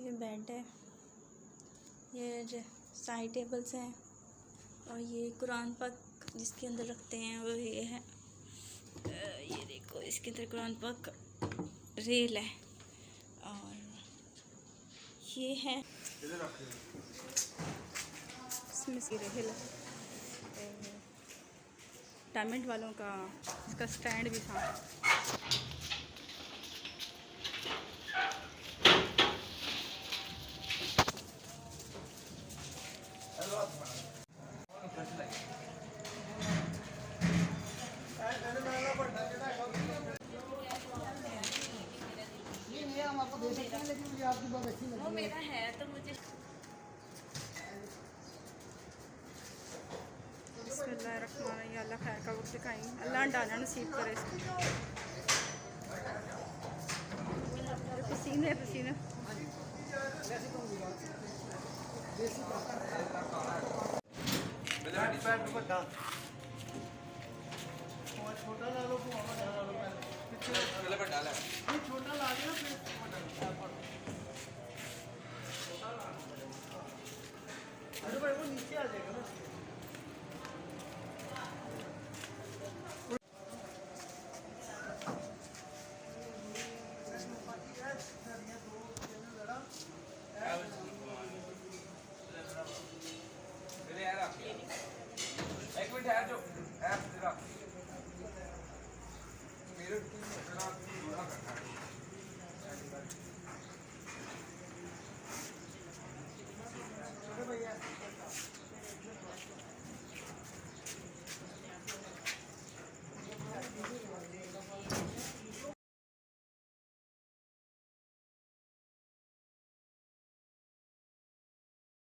ये बेड है, ये साइड टेबल्स हैं और ये कुरान पाक जिसके अंदर रखते हैं वो ये है। ये देखो इसके अंदर कुरान पाक रेल है और ये है इसमें से रेल डायमंड वालों का इसका स्टैंड भी था। हम आपको दे सकते हैं, लेकिन मुझे आपकी बहुत अच्छी लगी। वो मेरा है तो मुझे बिस्मिल्लाहिर्रहमानिर्रहीम। अल्लाह खैर का वक्त दिखाएं, अल्लाह डालना नसीब करे इसको। पसीने पसीने छोटा ला लो, छोटा ला देना फिर